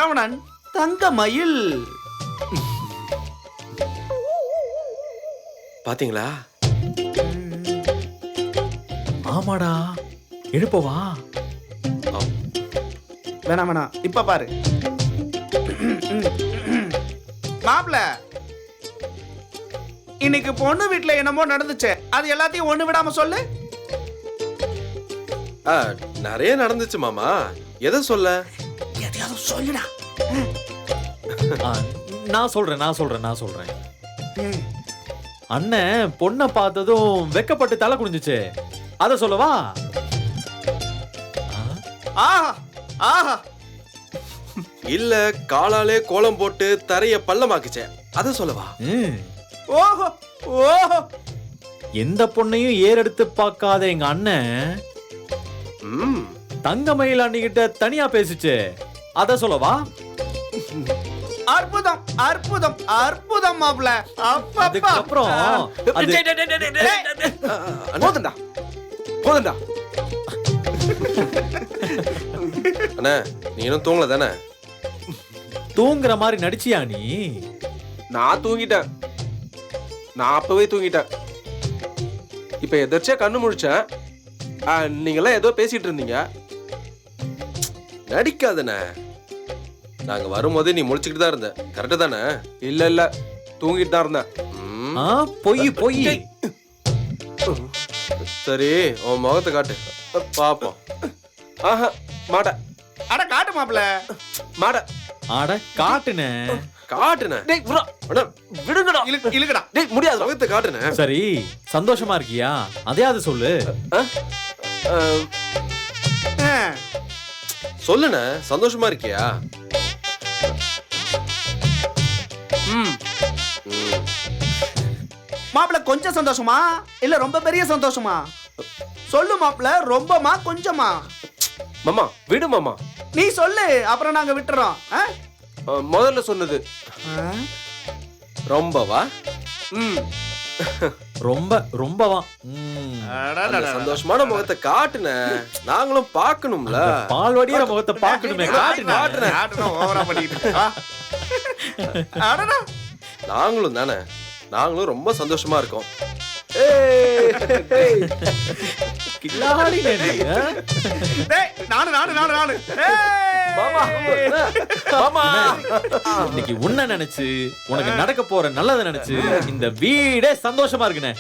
சரவணன் தங்கமயில். பாத்தீங்களா? ஆமாடா, எழுப்பவா? வேணாம் வேணாம், இப்ப பாரு. மாப்ள, இன்னைக்கு பொண்ணு வீட்டுல என்னமோ நடந்துச்சு, அது எல்லாத்தையும் ஒண்ணு விடாம சொல்லு. நிறைய நடந்துச்சு மாமா. எதை சொல்ல? எதையாவது சொல்லுடா. நான் சொல்றேன். அண்ணன் பொண்ணை பார்த்ததும் வெக்கப்பட்டு தலை குனிஞ்சுச்சு, அத சொல்லவா? ஆஹா ஆஹா. இல்ல காலாலே கோலம் போட்டு தரைய பள்ளமாக்குச்சே, அத சொல்லவா? ஓஹோ ஓஹோ. எந்த பொண்ணையும் ஏறெடுத்து பார்க்காத எங்க அண்ணன் தங்கமயில் அண்ணிகிட்ட தனியா பேசிச்சு, அத சொல்லவா? அற்புதம் அற்புதம் அற்புதம் மாப்ள. அதுக்கப்புறம் போதுண்டா போதுண்டா. அண்ணா நீனும் தூங்கல தானே? தூங்குற மாதிரி நடிச்சியா நீ? நான் தூங்கிட்டேன். நான் அப்பவே தூங்கிட்டேன். இப்ப எதாச்சியா கண்ணு முழிச்சேன். நீங்களாம் ஏதோ பேசிட்டு இருந்தீங்க. நடிக்காதண்ணே. நாங்க வரும்போதே நீ முழிச்சுக்கிட்டு தான் இருந்த, கரெக்டு தானே? இல்ல இல்ல, தூங்கிட்டு தான் இருந்தேன். பொய். சரி, உன் முகத்தை காட்டு பாப்போம். ஆஹா மாட. அட காட்டு மாப்ள. மாட. அட காட்டுனே. காட்டுனே. டேய் விடுங்கடா. இழுக்கடா. டேய் முடியாது. முகத்தை காட்டுனே. சரி, சந்தோஷமா இருக்கியா? அதையாவது சொல்லு. சொல்லுண்ணே, சந்தோஷமா இருக்கியா? மாப்ள கொஞ்சம் சந்தோஷமா இல்ல ரொம்ப பெரிய சந்தோஷமா? சொல்லு மாப்ள, ரொம்பமா கொஞ்சமா? மாமா விடு மாமா. நீ சொல்லு, அப்புறம் நாங்க விட்டுறோம். முதல்ல சொன்னது ரொம்பவா? ரொம்பவா? சந்தோஷமான முகத்தை காட்டுன, நாங்களும் பார்க்கணும்ல. பால் வடிகிற முகத்தை பார்க்கணுமே. நாங்களும் தானே, நாங்களும் ரொம்ப சந்தோஷமா இருக்கோம். இன்னைக்கு உன்ன நினைச்சு, உனக்கு நடக்க போற நல்லதை நினைச்சு இந்த வீடே சந்தோஷமா இருக்குனே.